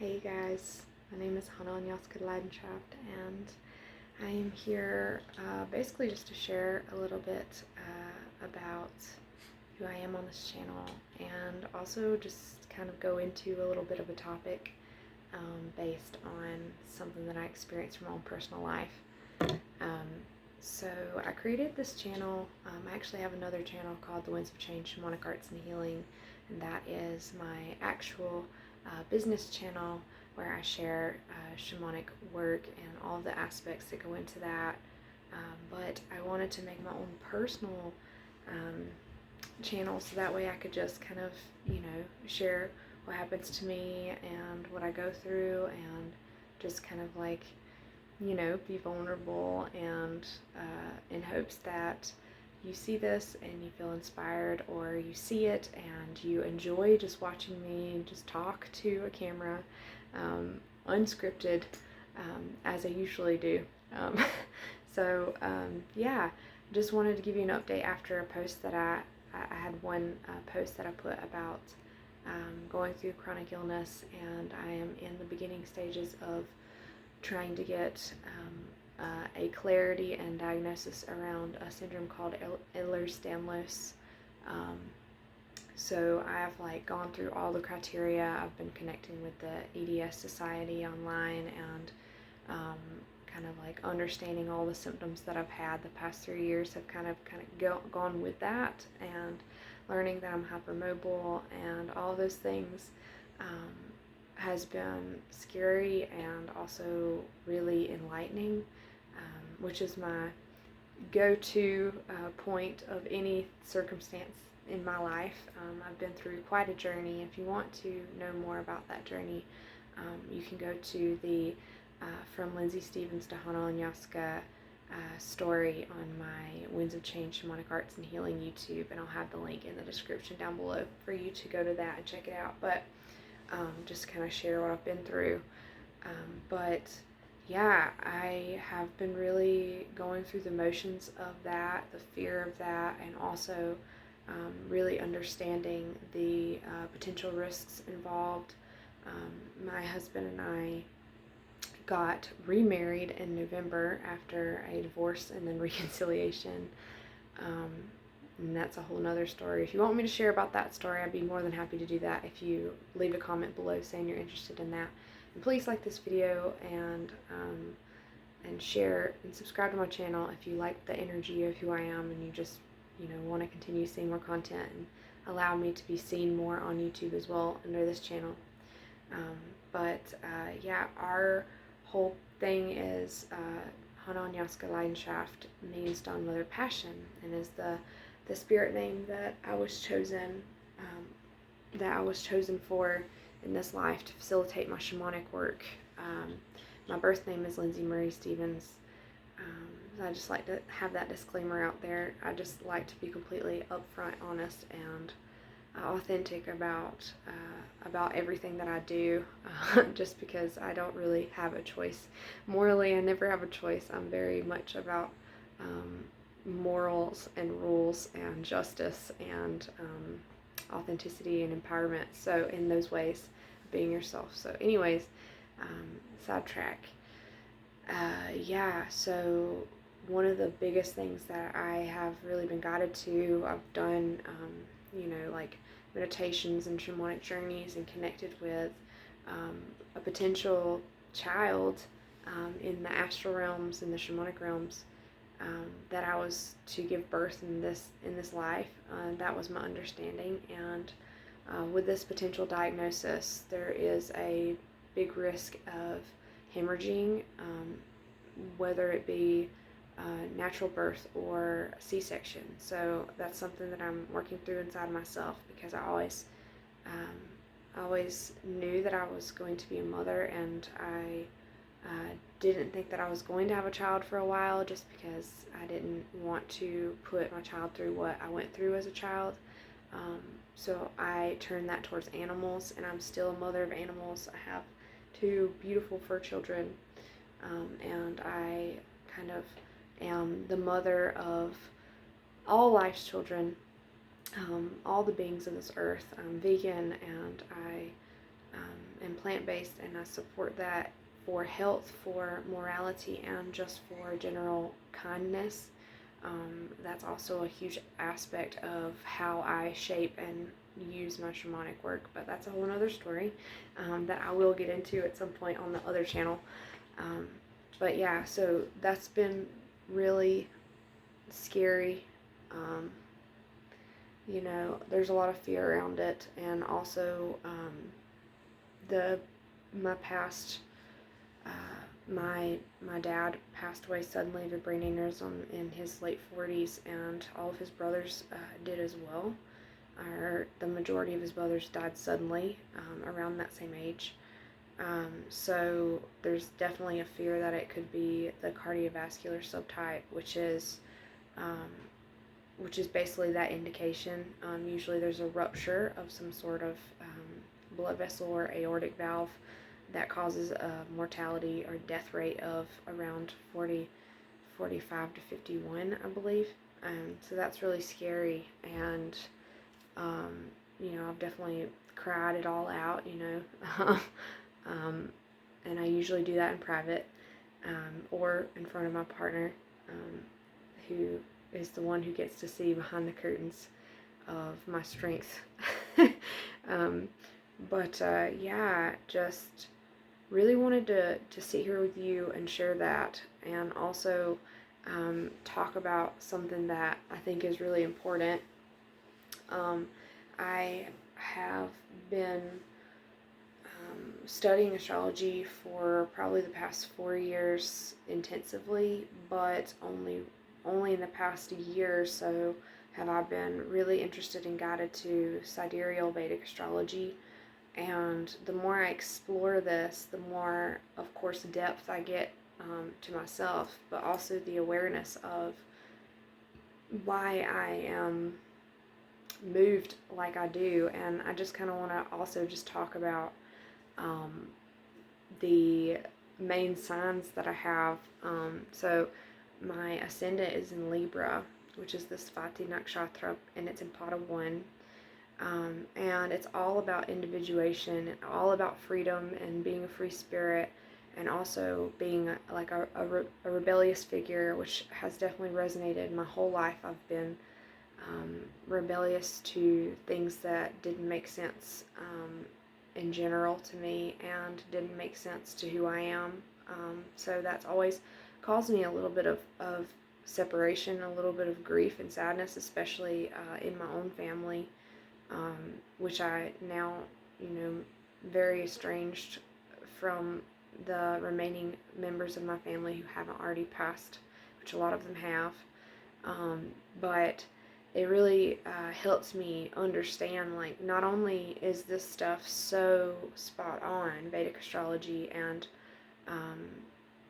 Hey guys, my name is Hannah Leidenschaft, and I am here basically just to share a little bit about who I am on this channel, and also just kind of go into a little bit of a topic based on something that I experienced from my own personal life. So I created this channel. I actually have another channel called The Winds of Change, Shamanic Arts and Healing, and that is my actual business channel where I share shamanic work and all the aspects that go into that. But I wanted to make my own personal channel so that way I could just kind of, share what happens to me and what I go through, and just kind of like, be vulnerable, and in hopes that you see this and you feel inspired, or you see it and you enjoy just watching me just talk to a camera, unscripted, as I usually do. Yeah, just wanted to give you an update after a post that I had one post that I put about going through chronic illness, and I am in the beginning stages of trying to get a clarity and diagnosis around a syndrome called Ehlers-Danlos. So I've gone through all the criteria. I've been connecting with the EDS Society online, and kind of understanding all the symptoms that I've had the past 3 years. Have kind of gone with that, and learning that I'm hypermobile and all those things has been scary and also really enlightening, which is my go-to point of any circumstance in my life. I've been through quite a journey. If you want to know more about that journey, you can go to the From Lindsay Stevens to Hannah Onyaska story on my Winds of Change Shamanic Arts and Healing YouTube, and I'll have the link in the description down below for you to go to that and check it out. But just kind of share what I've been through. But yeah, I have been really going through the motions of that, the fear of that, and also really understanding the potential risks involved. My husband and I got remarried in November after a divorce and then reconciliation. And that's a whole nother story. If you want me to share about that story, I'd be more than happy to do that if you leave a comment below saying you're interested in that. And please like this video, and share and subscribe to my channel if you like the energy of who I am, and you just want to continue seeing more content and allow me to be seen more on YouTube as well under this channel. Yeah, our whole thing is Hannah Onyaska Leidenschaft means Dawn Mother Passion, and is the spirit name that I was chosen for in this life to facilitate my shamanic work. My birth name is Lindsay Marie Stevens. I just like to have that disclaimer out there. I just like to be completely upfront, honest, and authentic about everything that I do, just because I don't really have a choice. Morally, I never have a choice. I'm very much about morals and rules and justice and authenticity and empowerment. So in those ways, being yourself. So anyways, sidetrack. Yeah, so one of the biggest things that I have really been guided to, I've done, meditations and shamanic journeys, and connected with a potential child in the astral realms and the shamanic realms, that I was to give birth in this life. That was my understanding, and with this potential diagnosis, there is a big risk of hemorrhaging, whether it be natural birth or C-section. So that's something that I'm working through inside myself, because I always knew that I was going to be a mother, and I didn't think that I was going to have a child for a while, just because I didn't want to put my child through what I went through as a child. So I turned that towards animals, and I'm still a mother of animals. I have 2 beautiful fur children, and I kind of am the mother of all life's children, all the beings of this earth. I'm vegan, and I am plant-based, and I support that for health, for morality, and just for general kindness. That's also a huge aspect of how I shape and use my shamanic work, but that's a whole other story that I will get into at some point on the other channel. But yeah, so that's been really scary. You know, there's a lot of fear around it, and also my past. My dad passed away suddenly of a brain aneurysm in his late 40s, and all of his brothers did as well. The majority of his brothers died suddenly around that same age. So there's definitely a fear that it could be the cardiovascular subtype, which is basically that indication. Usually there's a rupture of some sort of blood vessel or aortic valve that causes a mortality or death rate of around 45 to 51, I believe. So that's really scary, and you know, I've definitely cried it all out, you know, and I usually do that in private or in front of my partner, who is the one who gets to see behind the curtains of my strength. But yeah, just really wanted to sit here with you and share that, and also talk about something that I think is really important. I have been studying astrology for probably the past 4 years intensively, but only in the past year or so have I been really interested and guided to sidereal Vedic astrology. And the more I explore this, the more, of course, depth I get to myself, but also the awareness of why I am moved like I do. And I just kind of want to also just talk about the main signs that I have. So my ascendant is in Libra, which is this Vedic Nakshatra, and it's in Pada 1. And it's all about individuation, all about freedom and being a free spirit, and also being a rebellious figure, which has definitely resonated my whole life. I've been rebellious to things that didn't make sense in general to me, and didn't make sense to who I am. So that's always caused me a little bit of separation, a little bit of grief and sadness, especially in my own family. Which I now, you know, very estranged from the remaining members of my family who haven't already passed, which a lot of them have. But it really helps me understand, like, not only is this stuff so spot on, Vedic astrology and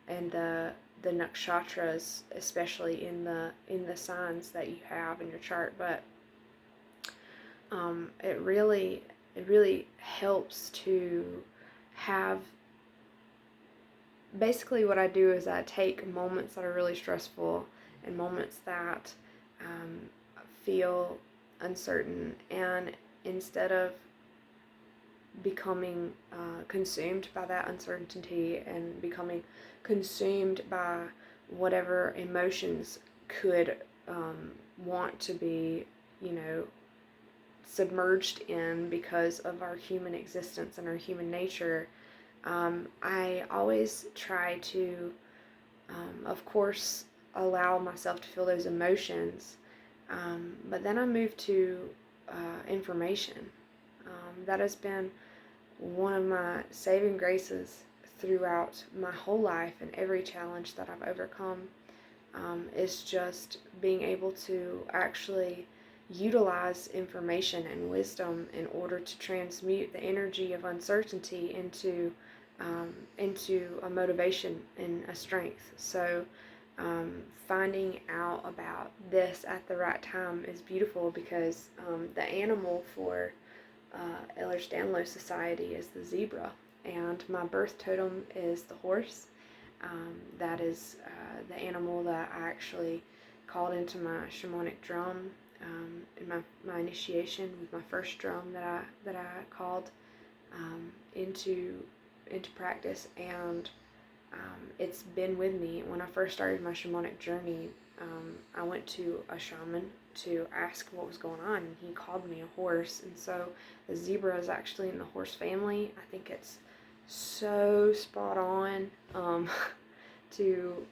the nakshatras, especially in the signs that you have in your chart, but it really helps to have. Basically what I do is I take moments that are really stressful and moments that feel uncertain, and instead of becoming consumed by that uncertainty and becoming consumed by whatever emotions could want to be, you know, submerged in because of our human existence and our human nature, I always try to, of course, allow myself to feel those emotions, but then I move to information. That has been one of my saving graces throughout my whole life, and every challenge that I've overcome is just being able to actually utilize information and wisdom in order to transmute the energy of uncertainty into a motivation and a strength. So finding out about this at the right time is beautiful, because the animal for Ehlers-Danlos Society is the zebra, and my birth totem is the horse. That is the animal that I actually called into my shamanic drum in my initiation, with my first drum that I called into practice, and it's been with me. When I first started my shamanic journey, I went to a shaman to ask what was going on, and he called me a horse. And so the zebra is actually in the horse family. I think it's so spot on to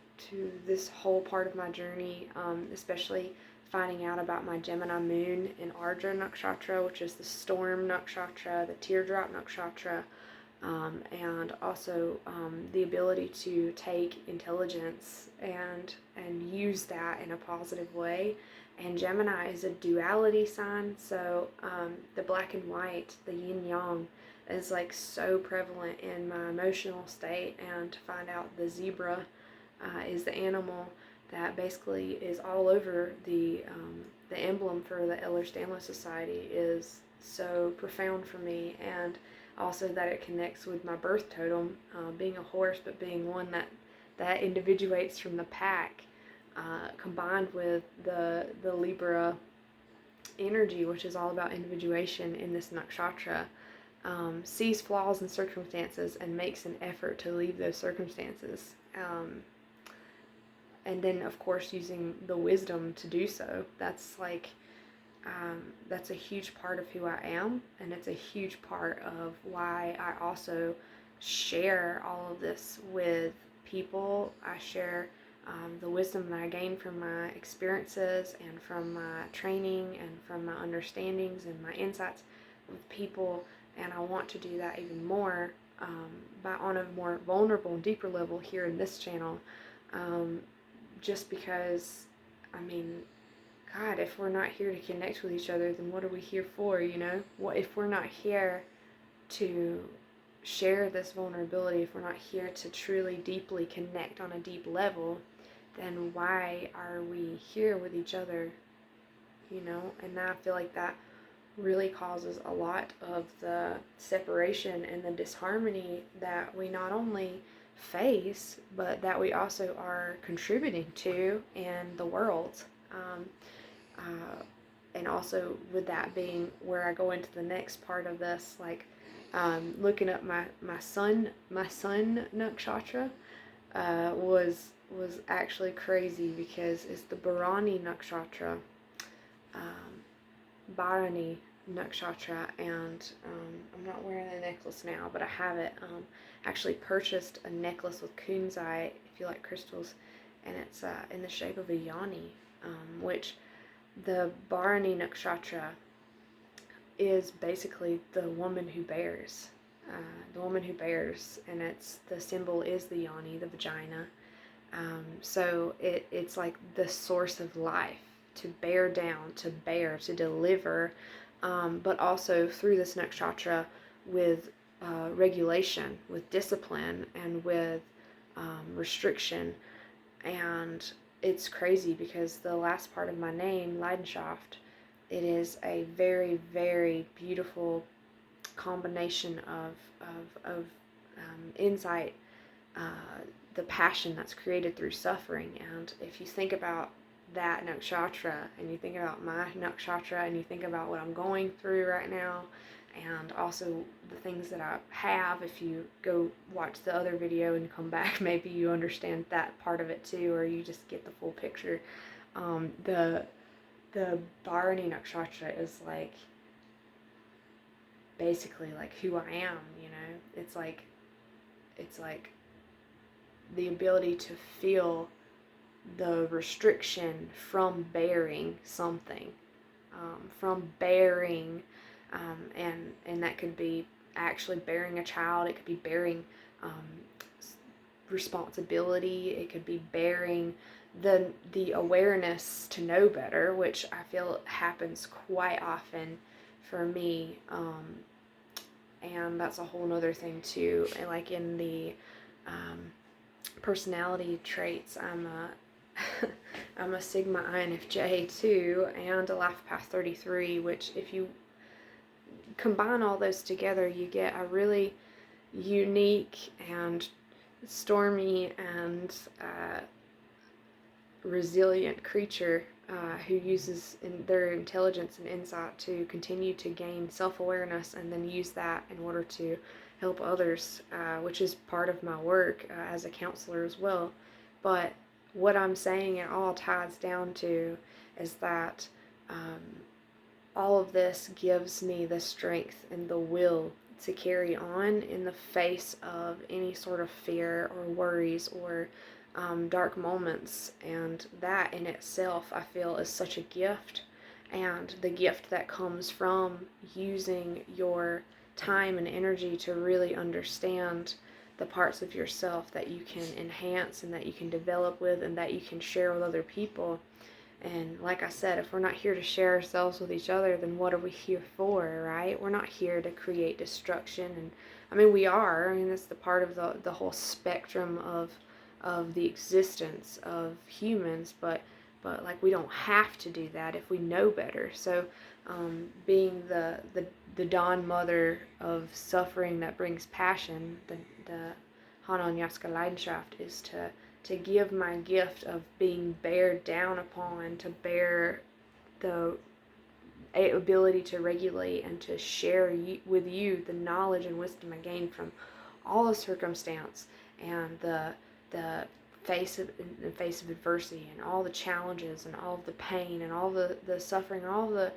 this whole part of my journey, especially finding out about my Gemini moon in Ardra Nakshatra, which is the storm nakshatra, the teardrop nakshatra, and also the ability to take intelligence and use that in a positive way. And Gemini is a duality sign, so the black and white, the yin yang, is like so prevalent in my emotional state. And to find out the zebra is the animal that basically is all over the emblem for the Ehlers-Danlos Society is so profound for me. And also that it connects with my birth totem, being a horse, but being one that individuates from the pack, combined with the Libra energy, which is all about individuation in this nakshatra, sees flaws in circumstances and makes an effort to leave those circumstances. And then, of course, using the wisdom to do so. That's like, that's a huge part of who I am, and it's a huge part of why I also share all of this with people. I share the wisdom that I gain from my experiences and from my training and from my understandings and my insights with people, and I want to do that even more, but on a more vulnerable and deeper level here in this channel, just because, I mean, God, if we're not here to connect with each other, then what are we here for, you know? What if we're not here to share this vulnerability, if we're not here to truly deeply connect on a deep level, then why are we here with each other, you know? And I feel like that really causes a lot of the separation and the disharmony that we not only face, but that we also are contributing to in the world. And also with that being where I go into the next part of this, like looking up my sun nakshatra was actually crazy, because it's the Bharani nakshatra, Bharani nakshatra, and I'm not wearing the necklace now, but I have it. Actually purchased a necklace with kunzite, if you like crystals, and it's in the shape of a yoni, which the Bharani nakshatra is basically the woman who bears, and it's the symbol is the yoni, the vagina. So it's like the source of life, to bear down, to bear, to deliver, but also through this nakshatra with regulation, with discipline, and with restriction. And it's crazy because the last part of my name, Leidenschaft, it is a very, very beautiful combination of insight, the passion that's created through suffering. And if you think about that nakshatra, and you think about my nakshatra, and you think about what I'm going through right now, and also the things that I have, if you go watch the other video and come back, maybe you understand that part of it too, or you just get the full picture. The Bharani nakshatra is like basically like who I am, you know. It's like the ability to feel the restriction from bearing something, from bearing, and that could be actually bearing a child, it could be bearing responsibility, it could be bearing the awareness to know better, which I feel happens quite often for me, and that's a whole nother thing too. And like in the personality traits, I'm a Sigma INFJ too, and a Life Path 33, which if you combine all those together, you get a really unique and stormy and resilient creature who uses their intelligence and insight to continue to gain self-awareness, and then use that in order to help others, which is part of my work as a counselor as well. But what I'm saying it all ties down to is that all of this gives me the strength and the will to carry on in the face of any sort of fear or worries or dark moments. And that in itself, I feel, is such a gift. And the gift that comes from using your time and energy to really understand the parts of yourself that you can enhance and that you can develop with and that you can share with other people. And like I said, if we're not here to share ourselves with each other, then what are we here for, right? We're not here to create destruction. And I mean, we are. I mean, that's the part of the whole spectrum of the existence of humans, but like, we don't have to do that if we know better. So being the dawn mother of suffering that brings passion, the Hananyaska Leidenschaft, is to give my gift of being bared down upon, to bear the ability to regulate and to share with you the knowledge and wisdom I gained from all the circumstance and the face of adversity and all the challenges and all of the pain and all the suffering and all the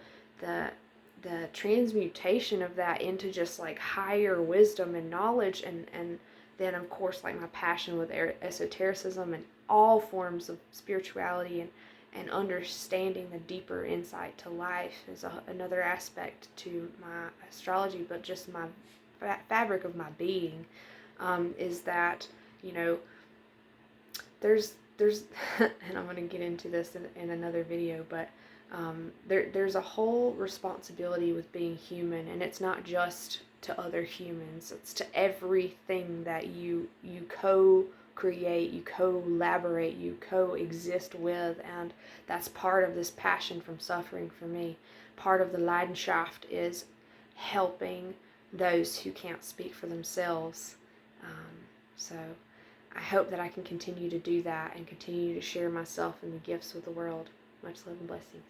transmutation of that into just like higher wisdom and knowledge, and then of course like my passion with esotericism and all forms of spirituality and understanding the deeper insight to life is another aspect to my astrology, but just my fabric of my being, is that, you know, there's and I'm going to get into this in another video, but there's a whole responsibility with being human, and it's not just to other humans, it's to everything that you co-create, you collaborate, you coexist with. And that's part of this passion from suffering for me. Part of the Leidenschaft is helping those who can't speak for themselves. So I hope that I can continue to do that and continue to share myself and the gifts with the world. Much love and blessings.